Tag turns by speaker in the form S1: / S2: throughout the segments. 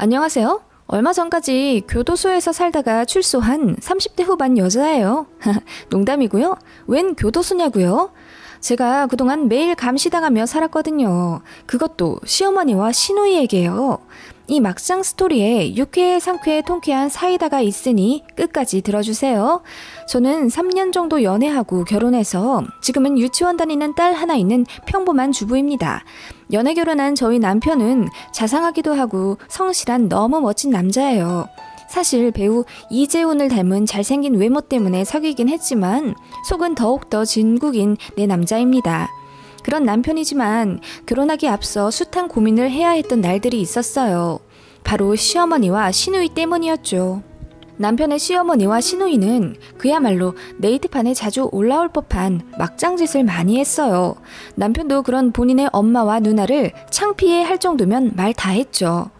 S1: 안녕하세요. 얼마 전까지 교도소에서 살다가 출소한 30대 후반 여자예요. 농담이고요. 웬 교도소냐고요? 제가 그동안 매일 감시당하며 살았거든요. 그것도 시어머니와 시누이에게요. 이 막상 스토리에 유쾌, 상쾌, 통쾌한 사이다가 있으니 끝까지 들어주세요. 저는 3년 정도 연애하고 결혼해서 지금은 유치원 다니는 딸 하나 있는 평범한 주부입니다. 연애 결혼한 저희 남편은 자상하기도 하고 성실한 너무 멋진 남자예요. 사실 배우 이재훈을 닮은 잘생긴 외모 때문에 사귀긴 했지만 속은 더욱더 진국인 내 남자입니다. 그런 남편이지만 결혼하기 앞서 숱한 고민을 해야 했던 날들이 있었어요. 바로 시어머니와 시누이 때문이었죠. 남편의 시어머니와 시누이는 그야말로 네이트판에 자주 올라올 법한 막장짓을 많이 했어요. 남편도 그런 본인의 엄마와 누나를 창피해 할 정도면 말 다 했죠.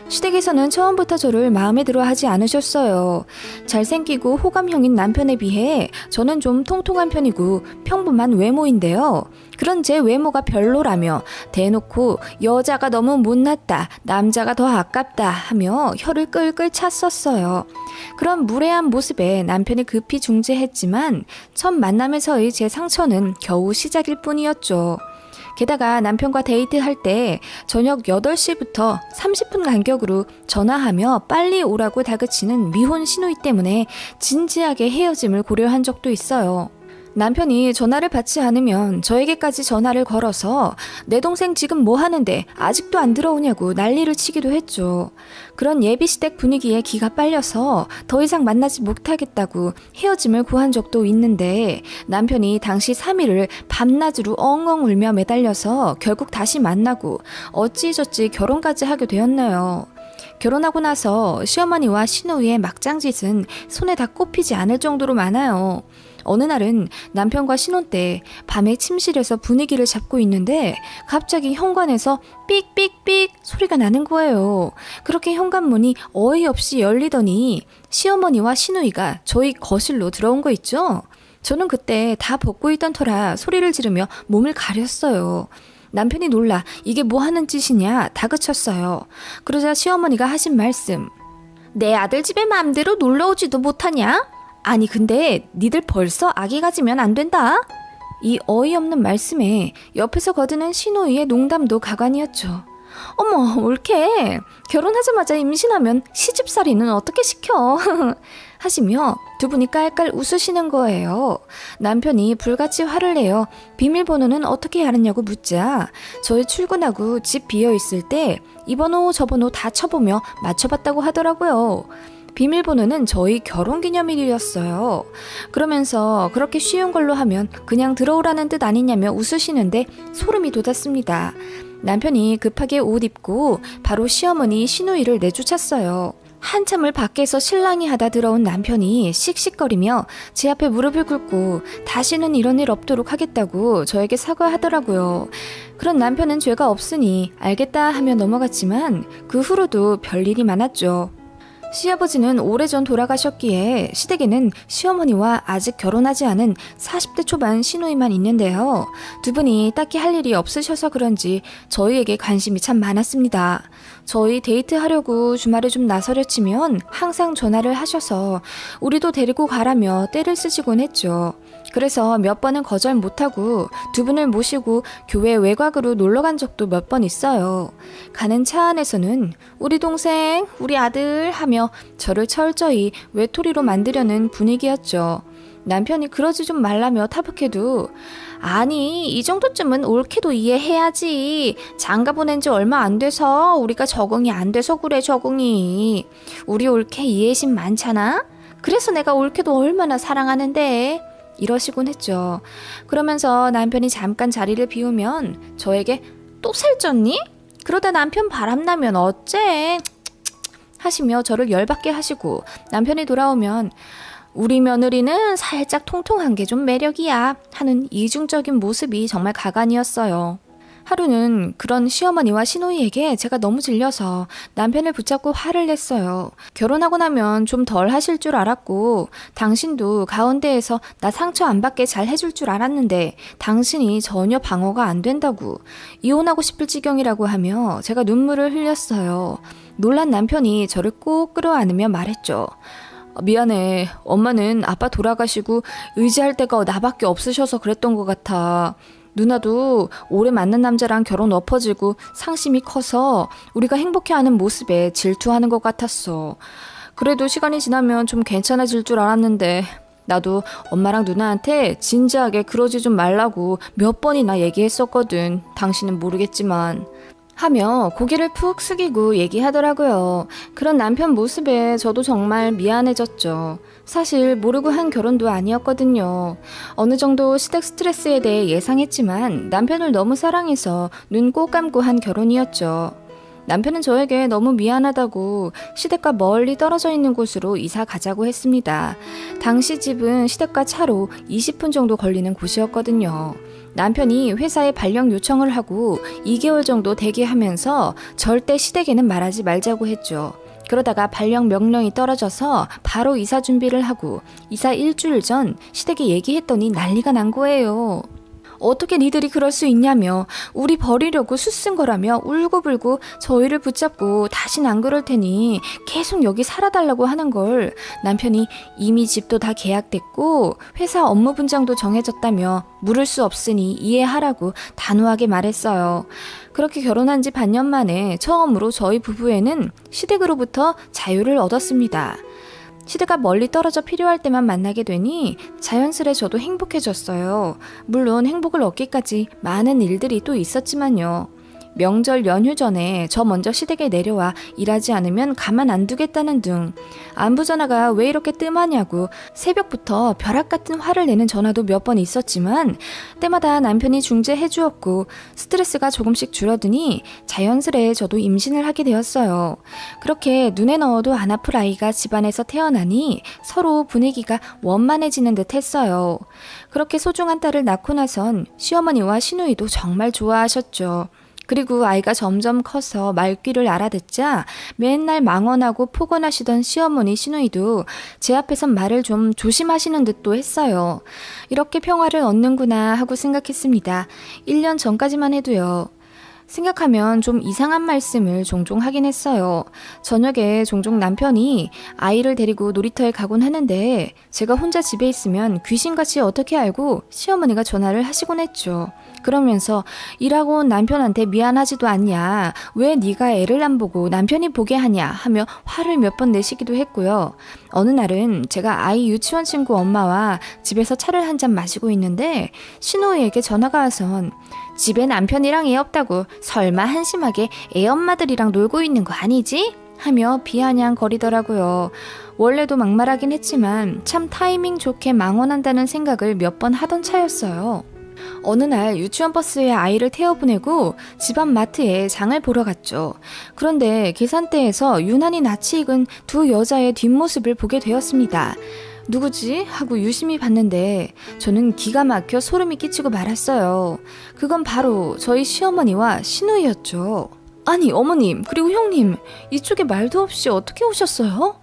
S1: 시댁에서는 처음부터 저를 마음에 들어 하지 않으셨어요. 잘생기고 호감형인 남편에 비해 저는 좀 통통한 편이고 평범한 외모인데요. 그런 제 외모가 별로라며 대놓고 여자가 너무 못났다, 남자가 더 아깝다 하며 혀를 끌끌 찼었어요. 그런 무례한 모습에 남편이 급히 중재했지만 첫 만남에서의 제 상처는 겨우 시작일 뿐이었죠. 게다가 남편과 데이트할 때 저녁 8시부터 30분 간격으로 전화하며 빨리 오라고 다그치는 미혼 시누이 때문에 진지하게 헤어짐을 고려한 적도 있어요. 남편이 전화를 받지 않으면 저에게까지 전화를 걸어서 내 동생 지금 뭐 하는데 아직도 안 들어오냐고 난리를 치기도 했죠. 그런 예비시댁 분위기에 기가 빨려서 더 이상 만나지 못하겠다고 헤어짐을 구한 적도 있는데 남편이 당시 3일을 밤낮으로 엉엉 울며 매달려서 결국 다시 만나고 어찌저찌 결혼까지 하게 되었네요. 결혼하고 나서 시어머니와 시누이의 막장짓은 손에 다 꼽히지 않을 정도로 많아요. 어느 날은 남편과 신혼 때 밤에 침실에서 분위기를 잡고 있는데 갑자기 현관에서 삑삑삑 소리가 나는 거예요. 그렇게 현관문이 어이없이 열리더니 시어머니와 시누이가 저희 거실로 들어온 거 있죠? 저는 그때 다 벗고 있던 터라 소리를 지르며 몸을 가렸어요. 남편이 놀라 이게 뭐 하는 짓이냐 다그쳤어요. 그러자 시어머니가 하신 말씀. 내 아들 집에 맘대로 놀러오지도 못하냐? 아니 근데 니들 벌써 아기 가지면 안 된다? 이 어이없는 말씀에 옆에서 거드는 시누이의 농담도 가관이었죠. 어머 옳게 결혼하자마자 임신하면 시집살이는 어떻게 시켜? 하시며 두 분이 깔깔 웃으시는 거예요. 남편이 불같이 화를 내어 비밀번호는 어떻게 알았냐고 묻자 저희 출근하고 집 비어있을 때 이 번호 저 번호 다 쳐보며 맞춰봤다고 하더라고요. 비밀번호는 저희 결혼기념일이었어요. 그러면서 그렇게 쉬운 걸로 하면 그냥 들어오라는 뜻 아니냐며 웃으시는데 소름이 돋았습니다. 남편이 급하게 옷 입고 바로 시어머니 시누이를 내쫓았어요. 한참을 밖에서 실랑이 하다 들어온 남편이 씩씩거리며 제 앞에 무릎을 꿇고 다시는 이런 일 없도록 하겠다고 저에게 사과하더라고요. 그런 남편은 죄가 없으니 알겠다 하며 넘어갔지만 그 후로도 별일이 많았죠. 시아버지는 오래전 돌아가셨기에 시댁에는 시어머니와 아직 결혼하지 않은 40대 초반 시누이만 있는데요. 두 분이 딱히 할 일이 없으셔서 그런지 저희에게 관심이 참 많았습니다. 저희 데이트하려고 주말에 좀 나서려 치면 항상 전화를 하셔서 우리도 데리고 가라며 떼를 쓰시곤 했죠. 그래서 몇 번은 거절 못하고 두 분을 모시고 교회 외곽으로 놀러 간 적도 몇 번 있어요. 가는 차 안에서는 우리 동생, 우리 아들 하며 저를 철저히 외톨이로 만들려는 분위기였죠. 남편이 그러지 좀 말라며 타박해도 아니 이 정도쯤은 옳게도 이해해야지. 장가 보낸 지 얼마 안 돼서 우리가 적응이 안 돼서 그래 적응이. 우리 옳게 이해심 많잖아. 그래서 내가 옳게도 얼마나 사랑하는데. 이러시곤 했죠. 그러면서 남편이 잠깐 자리를 비우면 저에게 또 살쪘니? 그러다 남편 바람나면 어째? 하시며 저를 열받게 하시고 남편이 돌아오면 우리 며느리는 살짝 통통한 게 좀 매력이야 하는 이중적인 모습이 정말 가관이었어요. 하루는 그런 시어머니와 시누이에게 제가 너무 질려서 남편을 붙잡고 화를 냈어요. 결혼하고 나면 좀 덜 하실 줄 알았고 당신도 가운데에서 나 상처 안 받게 잘 해줄 줄 알았는데 당신이 전혀 방어가 안 된다고 이혼하고 싶을 지경이라고 하며 제가 눈물을 흘렸어요. 놀란 남편이 저를 꼭 끌어안으며 말했죠. 미안해. 엄마는 아빠 돌아가시고 의지할 데가 나밖에 없으셔서 그랬던 것 같아. 누나도 오래 만난 남자랑 결혼 엎어지고 상심이 커서 우리가 행복해하는 모습에 질투하는 것 같았어. 그래도 시간이 지나면 좀 괜찮아질 줄 알았는데 나도 엄마랑 누나한테 진지하게 그러지 좀 말라고 몇 번이나 얘기했었거든. 당신은 모르겠지만. 하며 고개를 푹 숙이고 얘기하더라고요. 그런 남편 모습에 저도 정말 미안해졌죠. 사실 모르고 한 결혼도 아니었거든요. 어느 정도 시댁 스트레스에 대해 예상했지만 남편을 너무 사랑해서 눈 꼭 감고 한 결혼이었죠. 남편은 저에게 너무 미안하다고 시댁과 멀리 떨어져 있는 곳으로 이사 가자고 했습니다. 당시 집은 시댁과 차로 20분 정도 걸리는 곳이었거든요. 남편이 회사에 발령 요청을 하고 2개월 정도 대기하면서 절대 시댁에는 말하지 말자고 했죠. 그러다가 발령 명령이 떨어져서 바로 이사 준비를 하고 이사 일주일 전 시댁에 얘기했더니 난리가 난 거예요. 어떻게 니들이 그럴 수 있냐며 우리 버리려고 수쓴 거라며 울고불고 저희를 붙잡고 다신 안 그럴 테니 계속 여기 살아달라고 하는 걸 남편이 이미 집도 다 계약됐고 회사 업무 분장도 정해졌다며 물을 수 없으니 이해하라고 단호하게 말했어요. 그렇게 결혼한 지 반년 만에 처음으로 저희 부부에는 시댁으로부터 자유를 얻었습니다. 시대가 멀리 떨어져 필요할 때만 만나게 되니 자연스레 저도 행복해졌어요. 물론 행복을 얻기까지 많은 일들이 또 있었지만요. 명절 연휴 전에 저 먼저 시댁에 내려와 일하지 않으면 가만 안 두겠다는 등 안부 전화가 왜 이렇게 뜸하냐고 새벽부터 벼락 같은 화를 내는 전화도 몇 번 있었지만 때마다 남편이 중재해 주었고 스트레스가 조금씩 줄어드니 자연스레 저도 임신을 하게 되었어요. 그렇게 눈에 넣어도 안 아플 아이가 집안에서 태어나니 서로 분위기가 원만해지는 듯 했어요. 그렇게 소중한 딸을 낳고 나선 시어머니와 시누이도 정말 좋아하셨죠. 그리고 아이가 점점 커서 말귀를 알아듣자 맨날 망언하고 폭언하시던 시어머니 시누이도 제 앞에선 말을 좀 조심하시는 듯도 했어요. 이렇게 평화를 얻는구나 하고 생각했습니다. 1년 전까지만 해도요. 생각하면 좀 이상한 말씀을 종종 하긴 했어요. 저녁에 종종 남편이 아이를 데리고 놀이터에 가곤 하는데 제가 혼자 집에 있으면 귀신같이 어떻게 알고 시어머니가 전화를 하시곤 했죠. 그러면서 일하고 온 남편한테 미안하지도 않냐, 왜 네가 애를 안 보고 남편이 보게 하냐 하며 화를 몇 번 내시기도 했고요. 어느 날은 제가 아이 유치원 친구 엄마와 집에서 차를 한 잔 마시고 있는데 신우이에게 전화가 와선 집에 남편이랑 애 없다고 설마 한심하게 애 엄마들이랑 놀고 있는 거 아니지? 하며 비아냥거리더라고요. 원래도 막말하긴 했지만 참 타이밍 좋게 망언한다는 생각을 몇 번 하던 차였어요. 어느 날 유치원 버스에 아이를 태워보내고 집 앞 마트에 장을 보러 갔죠. 그런데 계산대에서 유난히 낯이 익은 두 여자의 뒷모습을 보게 되었습니다. 누구지? 하고 유심히 봤는데 저는 기가 막혀 소름이 끼치고 말았어요. 그건 바로 저희 시어머니와 시누이였죠. 아니 어머님 그리고 형님 이쪽에 말도 없이 어떻게 오셨어요?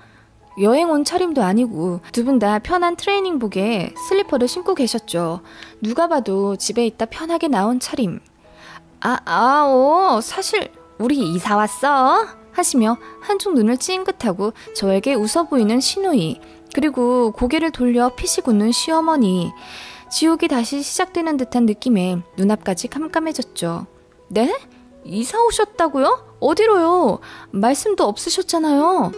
S1: 여행 온 차림도 아니고 두 분 다 편한 트레이닝복에 슬리퍼를 신고 계셨죠. 누가 봐도 집에 있다 편하게 나온 차림. 사실 우리 이사 왔어 하시며 한쪽 눈을 찡긋하고 저에게 웃어 보이는 시누이, 그리고 고개를 돌려 피식 웃는 시어머니. 지옥이 다시 시작되는 듯한 느낌에 눈앞까지 깜깜해졌죠. 네? 이사 오셨다고요? 어디로요? 말씀도 없으셨잖아요.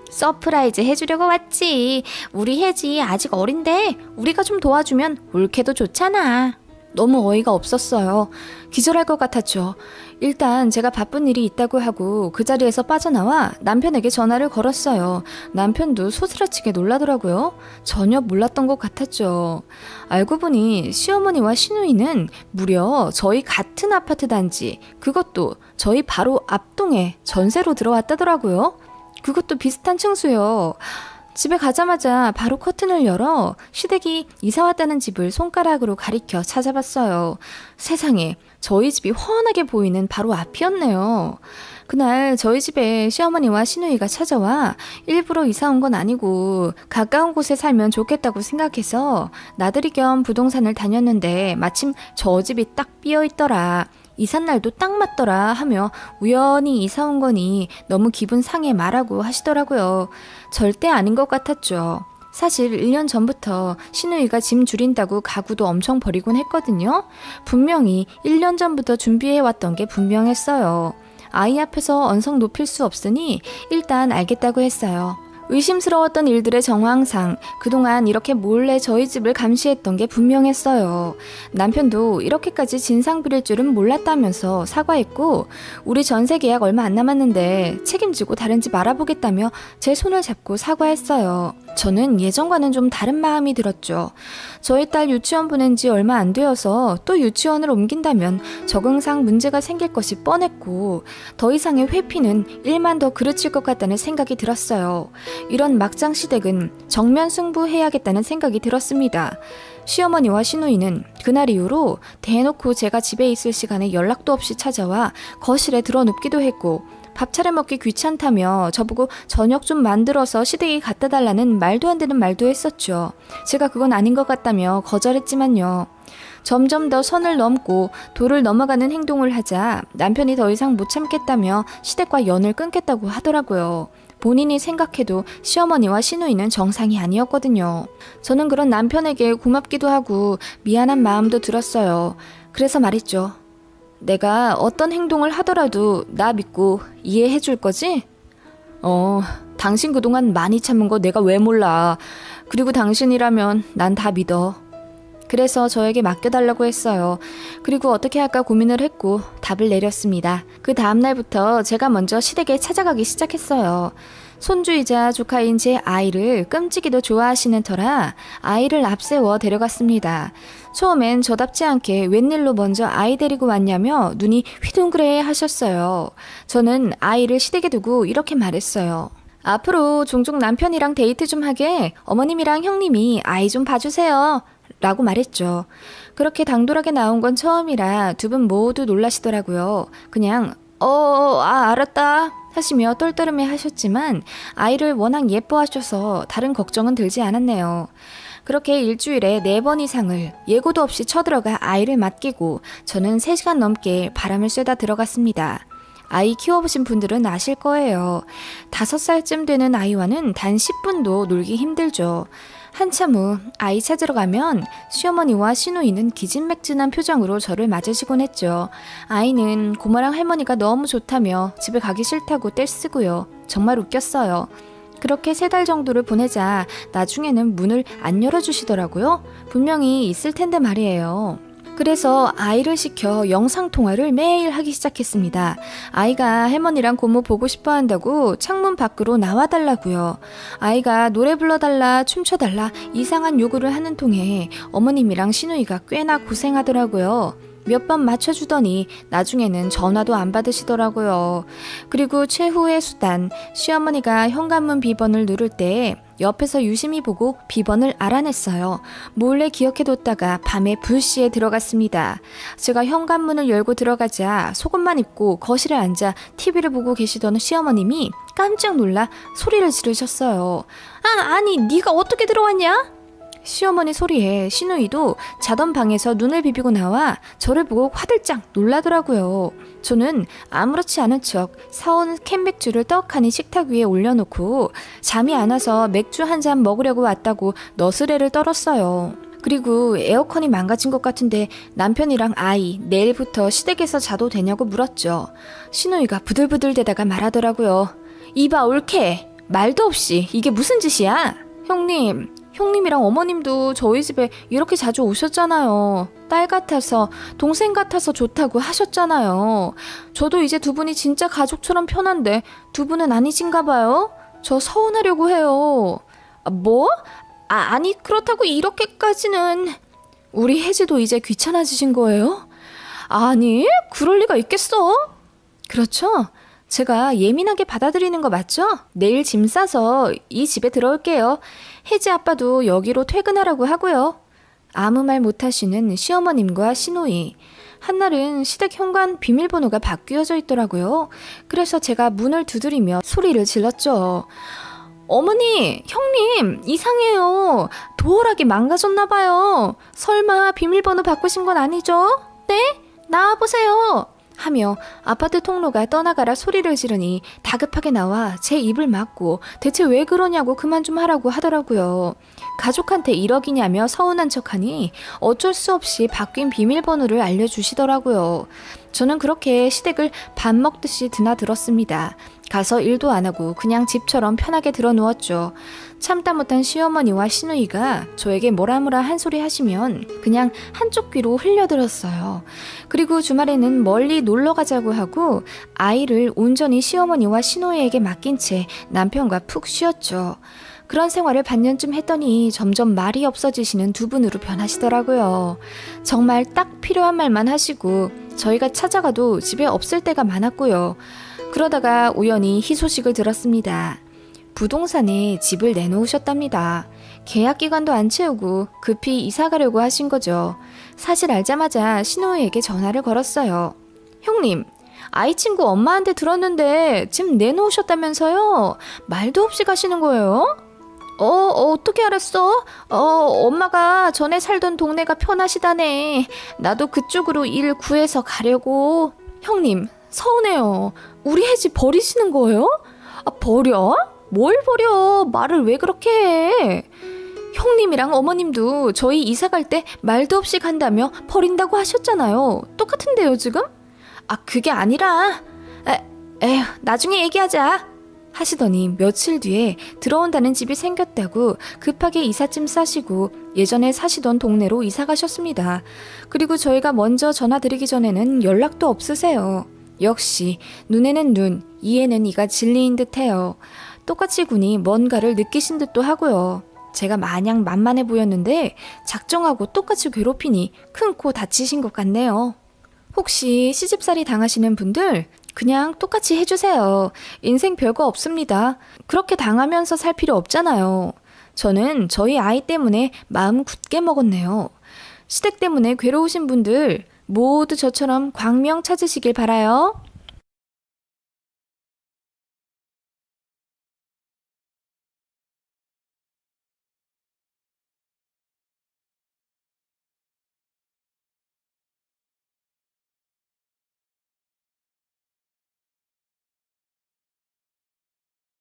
S1: 서프라이즈 해주려고 왔지. 우리 혜지 아직 어린데 우리가 좀 도와주면 올케도 좋잖아. 너무 어이가 없었어요. 기절할 것 같았죠. 일단 제가 바쁜 일이 있다고 하고 그 자리에서 빠져나와 남편에게 전화를 걸었어요. 남편도 소스라치게 놀라더라고요. 전혀 몰랐던 것 같았죠. 알고 보니 시어머니와 시누이는 무려 저희 같은 아파트 단지, 그것도 저희 바로 앞동에 전세로 들어왔다더라고요. 그것도 비슷한 층수요. 집에 가자마자 바로 커튼을 열어 시댁이 이사 왔다는 집을 손가락으로 가리켜 찾아봤어요. 세상에, 저희 집이 훤하게 보이는 바로 앞이었네요. 그날 저희 집에 시어머니와 시누이가 찾아와 일부러 이사 온 건 아니고 가까운 곳에 살면 좋겠다고 생각해서 나들이 겸 부동산을 다녔는데 마침 저 집이 딱 비어있더라. 이삿날도 딱 맞더라 하며 우연히 이사 온 거니 너무 기분 상해 말하고 하시더라고요. 절대 아닌 것 같았죠. 사실 1년 전부터 시누이가 짐 줄인다고 가구도 엄청 버리곤 했거든요. 분명히 1년 전부터 준비해왔던 게 분명했어요. 아이 앞에서 언성 높일 수 없으니 일단 알겠다고 했어요. 의심스러웠던 일들의 정황상 그동안 이렇게 몰래 저희 집을 감시했던 게 분명했어요. 남편도 이렇게까지 진상 부릴 줄은 몰랐다면서 사과했고 우리 전세 계약 얼마 안 남았는데 책임지고 다른 집 알아보겠다며 제 손을 잡고 사과했어요. 저는 예전과는 좀 다른 마음이 들었죠. 저희 딸 유치원 보낸 지 얼마 안 되어서 또 유치원을 옮긴다면 적응상 문제가 생길 것이 뻔했고 더 이상의 회피는 일만 더 그르칠 것 같다는 생각이 들었어요. 이런 막장 시댁은 정면 승부해야겠다는 생각이 들었습니다. 시어머니와 시누이는 그날 이후로 대놓고 제가 집에 있을 시간에 연락도 없이 찾아와 거실에 들어눕기도 했고 밥 차려 먹기 귀찮다며 저보고 저녁 좀 만들어서 시댁에 갖다 달라는 말도 안 되는 말도 했었죠. 제가 그건 아닌 것 같다며 거절했지만요. 점점 더 선을 넘고 도를 넘어가는 행동을 하자 남편이 더 이상 못 참겠다며 시댁과 연을 끊겠다고 하더라고요. 본인이 생각해도 시어머니와 시누이는 정상이 아니었거든요. 저는 그런 남편에게 고맙기도 하고 미안한 마음도 들었어요. 그래서 말했죠. 내가 어떤 행동을 하더라도 나 믿고 이해해 줄 거지? 당신 그동안 많이 참은 거 내가 왜 몰라. 그리고 당신이라면 난 다 믿어. 그래서 저에게 맡겨달라고 했어요. 그리고 어떻게 할까 고민을 했고 답을 내렸습니다. 그 다음날부터 제가 먼저 시댁에 찾아가기 시작했어요. 손주이자 조카인 제 아이를 끔찍이도 좋아하시는 터라 아이를 앞세워 데려갔습니다. 처음엔 저답지 않게 웬일로 먼저 아이 데리고 왔냐며 눈이 휘둥그레 하셨어요. 저는 아이를 시댁에 두고 이렇게 말했어요. 앞으로 종종 남편이랑 데이트 좀 하게 어머님이랑 형님이 아이 좀 봐주세요. 라고 말했죠. 그렇게 당돌하게 나온 건 처음이라 두 분 모두 놀라시더라고요. 그냥 알았다 하시며 똘똘해 하셨지만 아이를 워낙 예뻐하셔서 다른 걱정은 들지 않았네요. 그렇게 일주일에 4번 이상을 예고도 없이 쳐들어가 아이를 맡기고 저는 3시간 넘게 바람을 쐬다 들어갔습니다. 아이 키워보신 분들은 아실 거예요. 5살쯤 되는 아이와는 단 10분도 놀기 힘들죠. 한참 후 아이 찾으러 가면 시어머니와 시누이는 기진맥진한 표정으로 저를 맞으시곤 했죠. 아이는 고모랑 할머니가 너무 좋다며 집에 가기 싫다고 떼쓰고요. 정말 웃겼어요. 그렇게 3달 정도를 보내자 나중에는 문을 안 열어주시더라고요. 분명히 있을 텐데 말이에요. 그래서 아이를 시켜 영상통화를 매일 하기 시작했습니다. 아이가 할머니랑 고모 보고 싶어 한다고 창문 밖으로 나와달라고요. 아이가 노래 불러달라, 춤춰달라 이상한 요구를 하는 통에 어머님이랑 시누이가 꽤나 고생하더라고요. 몇 번 맞춰주더니 나중에는 전화도 안 받으시더라고요. 그리고 최후의 수단, 시어머니가 현관문 비번을 누를 때 옆에서 유심히 보고 비번을 알아냈어요. 몰래 기억해뒀다가 밤에 불시에 들어갔습니다. 제가 현관문을 열고 들어가자 속옷만 입고 거실에 앉아 TV를 보고 계시던 시어머님이 깜짝 놀라 소리를 지르셨어요. 아니 네가 어떻게 들어왔냐? 시어머니 소리에 시누이도 자던 방에서 눈을 비비고 나와 저를 보고 화들짝 놀라더라고요. 저는 아무렇지 않은 척 사온 캔맥주를 떡하니 식탁 위에 올려놓고 잠이 안 와서 맥주 한 잔 먹으려고 왔다고 너스레를 떨었어요. 그리고 에어컨이 망가진 것 같은데 남편이랑 아이 내일부터 시댁에서 자도 되냐고 물었죠. 시누이가 부들부들 대다가 말하더라고요. 이봐 올케, 말도 없이 이게 무슨 짓이야? 형님이랑 어머님도 저희 집에 이렇게 자주 오셨잖아요. 딸 같아서 동생 같아서 좋다고 하셨잖아요. 저도 이제 두 분이 진짜 가족처럼 편한데 두 분은 아니신가 봐요? 저 서운하려고 해요. 뭐? 아니 그렇다고 이렇게까지는. 우리 혜지도 이제 귀찮아지신 거예요? 아니 그럴 리가 있겠어? 그렇죠? 제가 예민하게 받아들이는 거 맞죠? 내일 짐 싸서 이 집에 들어올게요. 혜지 아빠도 여기로 퇴근하라고 하고요. 아무 말 못하시는 시어머님과 시누이. 한날은 시댁 현관 비밀번호가 바뀌어져 있더라고요. 그래서 제가 문을 두드리며 소리를 질렀죠. 어머니, 형님, 이상해요. 도어락이 망가졌나봐요. 설마 비밀번호 바꾸신 건 아니죠? 네? 나와보세요. 하며 아파트 통로가 떠나가라 소리를 지르니 다급하게 나와 제 입을 막고 대체 왜 그러냐고 그만 좀 하라고 하더라고요. 가족한테 1억이냐며 서운한 척하니 어쩔 수 없이 바뀐 비밀번호를 알려주시더라고요. 저는 그렇게 시댁을 밥 먹듯이 드나들었습니다. 가서 일도 안 하고 그냥 집처럼 편하게 들어누웠죠. 참다 못한 시어머니와 시누이가 저에게 뭐라뭐라 한 소리 하시면 그냥 한쪽 귀로 흘려들었어요. 그리고 주말에는 멀리 놀러 가자고 하고 아이를 온전히 시어머니와 시누이에게 맡긴 채 남편과 푹 쉬었죠. 그런 생활을 반년쯤 했더니 점점 말이 없어지시는 두 분으로 변하시더라고요. 정말 딱 필요한 말만 하시고 저희가 찾아가도 집에 없을 때가 많았고요. 그러다가 우연히 희소식을 들었습니다. 부동산에 집을 내놓으셨답니다. 계약 기간도 안 채우고 급히 이사 가려고 하신 거죠. 사실 알자마자 신우이에게 전화를 걸었어요. 형님, 아이 친구 엄마한테 들었는데 집 내놓으셨다면서요? 말도 없이 가시는 거예요? 어떻게 알았어? 엄마가 전에 살던 동네가 편하시다네. 나도 그쪽으로 일 구해서 가려고. 형님, 서운해요. 우리 혜지 버리시는 거예요? 버려? 뭘 버려? 말을 왜 그렇게 해? 형님이랑 어머님도 저희 이사 갈 때 말도 없이 간다며 버린다고 하셨잖아요. 똑같은데요, 지금? 그게 아니라. 에휴, 나중에 얘기하자. 하시더니 며칠 뒤에 들어온다는 집이 생겼다고 급하게 이삿짐 싸시고 예전에 사시던 동네로 이사 가셨습니다. 그리고 저희가 먼저 전화드리기 전에는 연락도 없으세요. 역시 눈에는 눈, 이에는 이가 진리인 듯해요. 똑같이 군이 뭔가를 느끼신 듯도 하고요. 제가 마냥 만만해 보였는데 작정하고 똑같이 괴롭히니 큰 코 다치신 것 같네요. 혹시 시집살이 당하시는 분들 그냥 똑같이 해주세요. 인생 별거 없습니다. 그렇게 당하면서 살 필요 없잖아요. 저는 저희 아이 때문에 마음 굳게 먹었네요. 시댁 때문에 괴로우신 분들 모두 저처럼 광명 찾으시길 바라요.